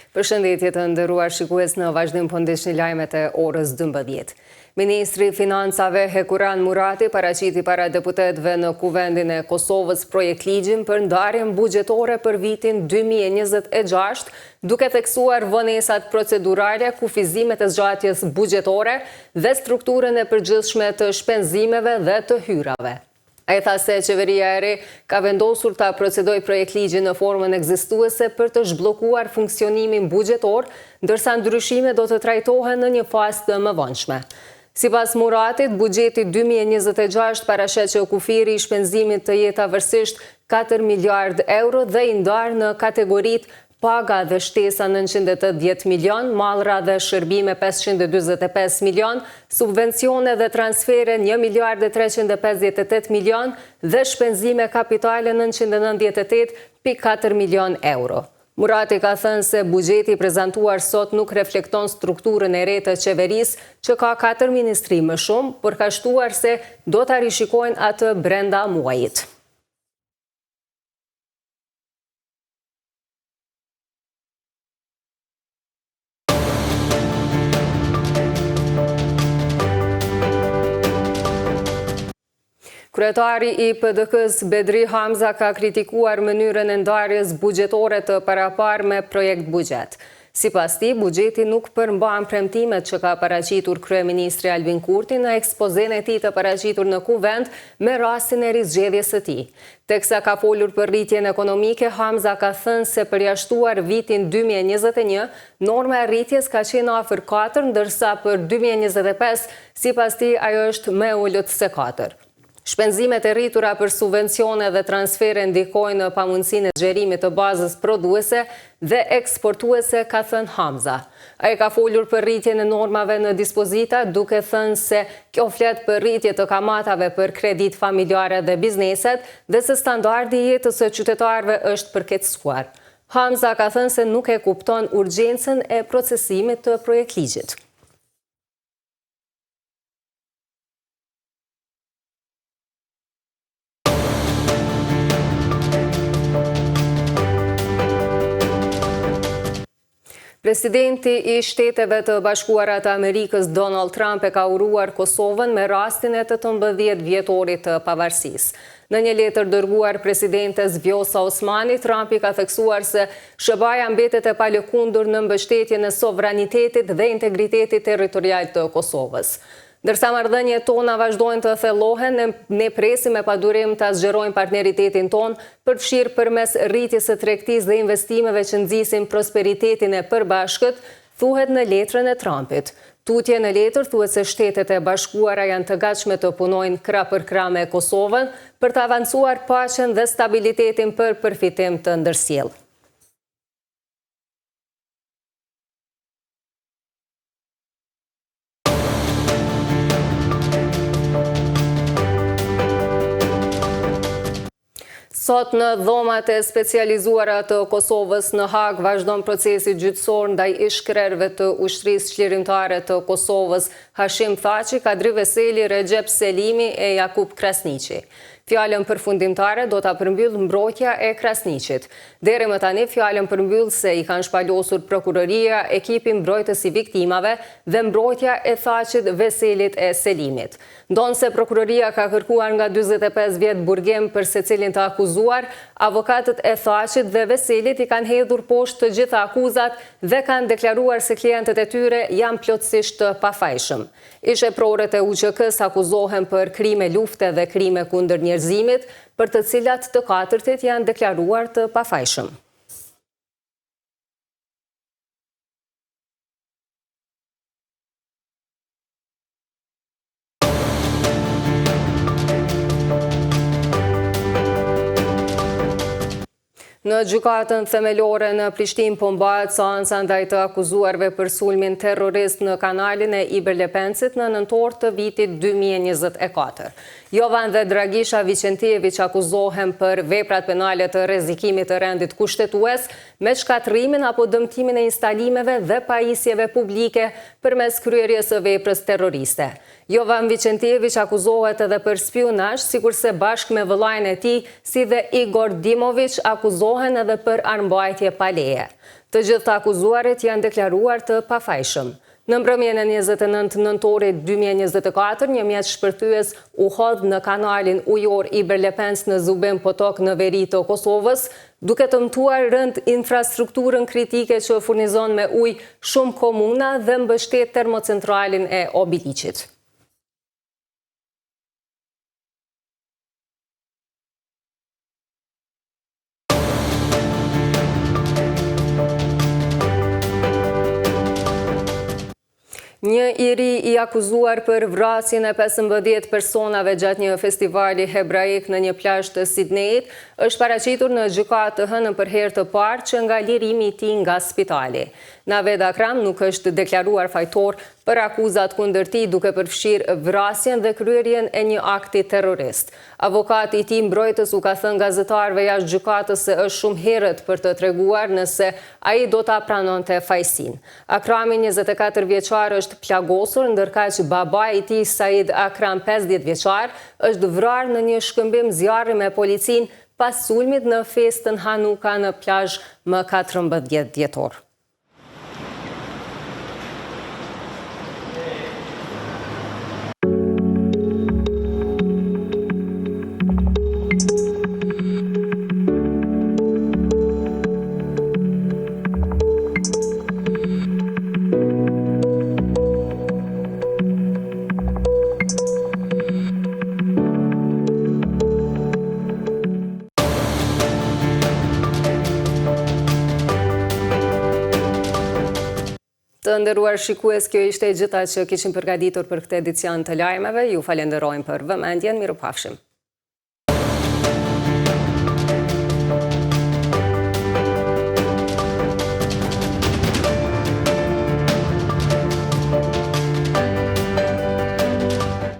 Përshëndetje të nderuar shikues, në vazhdim po ndihni lajmet e orës 12. Ministri i Financave Hekuran Murati paraqiti para deputetëve në Kuvendin e Kosovës projektligjin për ndarjen buxhetore për vitin 2026, duke theksuar vonesat procedurale, kufizimet e zgjatjes buxhetore dhe strukturën e përgjithshme të shpenzimeve dhe të hyrave. Ai tha se qeveria e re ka vendosur ta procedojë projektligjin në formën ekzistuese për të zhbllokuar funksionimin buxhetor, ndërsa ndryshimet do të trajtohen në një fazë të mëvonshme. Sipas Muratit, buxheti 2026 paraqet që kufiri i shpenzimit të jetë avërsisht 4 miliard euro dhe i ndarë në kategoritë paga dhe shtesa 980 milion, mallra dhe shërbime 545 milion, subvencione dhe transfere 1 miliard 358 milion dhe shpenzime kapitale 998,4 milion euro. Murati ka thënë se buxheti prezantuar sot nuk reflekton strukturën e re të qeverisë, që ka 4 ministri më shumë, përkashtuar se do ta rishikojnë atë brenda muajit. Kryetari i PDK-s Bedri Hamza ka kritikuar mënyrën e ndarjes buxhetore të paraparë me projekt buxhet. Sipas tij, buxheti nuk përmban premtimet që ka paraqitur kryeministri Albin Kurti në ekspozen e tij të paraqitur në Kuvend me rastin e rizgjedhjes së tij. Teksa ka folur për rritjen ekonomike, Hamza ka thënë se përjashtuar vitin 2021, norma e rritjes ka qenë afër 4, ndërsa për 2025, sipas tij, ajo është më e ulët se 4. Shpenzimet e rritura për subvencione dhe transfere ndikojnë në pamundësinë e xherimit të bazës prodhuese dhe eksportuese, ka thënë Hamza. Ai ka folur për rritjen e normave në dispozita, duke thënë se kjo flet për rritje të kamatave për kredit familjare dhe bizneset dhe se standardi i jetës së qytetarëve është përkeqësuar. Hamza ka thënë se nuk e kupton urgjencën e procesimit të projektligjit. Presidenti i Shteteve të Bashkuara të Amerikës Donald Trump e ka uruar Kosovën me rastin e 18 vjetorit të pavarësisë. Në një letër dërguar presidentes Vjosa Osmani, Trump i ka theksuar se SHBA mbetet e palëkundur në mbështetjen e sovranitetit dhe integritetit territorial të Kosovës. Ndërsa marrëdhëniet tona vazhdojnë të thellohen, ne presim me padurim të zgjerojmë partneritetin ton për të fshirë përmes rritjes së tregtisë dhe investimeve që nxisin prosperitetin e përbashkët, thuhet në letrën e Trumpit. Tutje në letër thuhet se Shtetet e Bashkuara janë të gatshme të punojnë krah për krah me Kosovën për të avancuar paqen dhe stabilitetin për përfitim të ndërsjellë. Sot në dhomat e specializuara të Kosovës në Hag vazhdon procesi gjyqësor ndaj ish-krerëve të ushtrisë çlirimtare të Kosovës Hashim Thaçi, Kadri Veseli, Recep Selimi e Jakub Krasniqi. Fjalën përfundimtare do ta përmbyll mbrojtja e Krasniqit. Deri më tani fjalën përmbyll se i kanë shpalosur prokuroria, ekipi mbrojtës i viktimave dhe mbrojtja e Thaçit, Veselit e Selimit. Ndonse prokuroria ka kërkuar nga 45 vjet burgim për secilin të akuzuar, avokatët e Thaçit dhe Veselit i kanë hedhur poshtë të gjitha akuzat dhe kanë deklaruar se klientët e tyre janë plotësisht të pafajshëm. Isheprorët e UÇK-s akuzohen për krime lufte dhe krime kundër njerëzimit, për të cilat të katërtit janë deklaruar të pafajshëm. Në gjykatën themelore në Prishtinë po mbahet seanca ndaj të akuzuarve për sulmin terrorist në kanalin e Iberlepencit në nëntor të vitit 2024. Jovan dhe Dragisha Vicentjević akuzohen për veprat penale të rrezikimit të rendit kushtetues me shkatrimin apo dëmtimin e instalimeve dhe pajisjeve publike përmes kryerjes së veprës terroriste. Jovan Vicentjević akuzohet edhe për spionazh, sikurse bashkë me vëllain e tij, si dhe Igor Dimović akuzohen kërkohen edhe për armbajtje pa leje. Të gjithë të akuzuarit janë deklaruar të pafajshëm. Në mbrëmjen e 29 nëntorit 2024, një mjet shpërthyes u hodh në kanalin ujor i Berlepens në Zubin Potok në veri të Kosovës, duke dëmtuar rënd infrastrukturën kritike që furnizon me ujë shumë komuna dhe mbështet termocentralin e Obiliqit. Një i ri i akuzuar për vrasjen e 15 personave gjatë një festivali hebraik në një plazh të Sidnejit është paraqitur në gjykatë të hënën për herë të parë që nga lirimi i tij nga spitali. Naved Akram nuk është deklaruar fajtor për akuzat kundër tij duke përfshirë vrasjen dhe kryerjen e një akti terrorist. Avokati i tij mbrojtës u ka thënë gazetarëve jashtë gjykatës se është shumë herët për të treguar nëse ai do ta pranonte fajsin. Akrami 24 vjeçar është plagosur, ndërka që babai i tij Said Akram 50 vjeçar është vrarë në një shkëmbim zjarri me policinë pas sulmit në festën Hanuka në plazh më 14 dhjetor. Të nderuar shikues, kjo ishte e gjitha që kishim përgatitur për këtë edicion të lajmeve. Ju falenderojmë për vëmendjen, mirupafshim.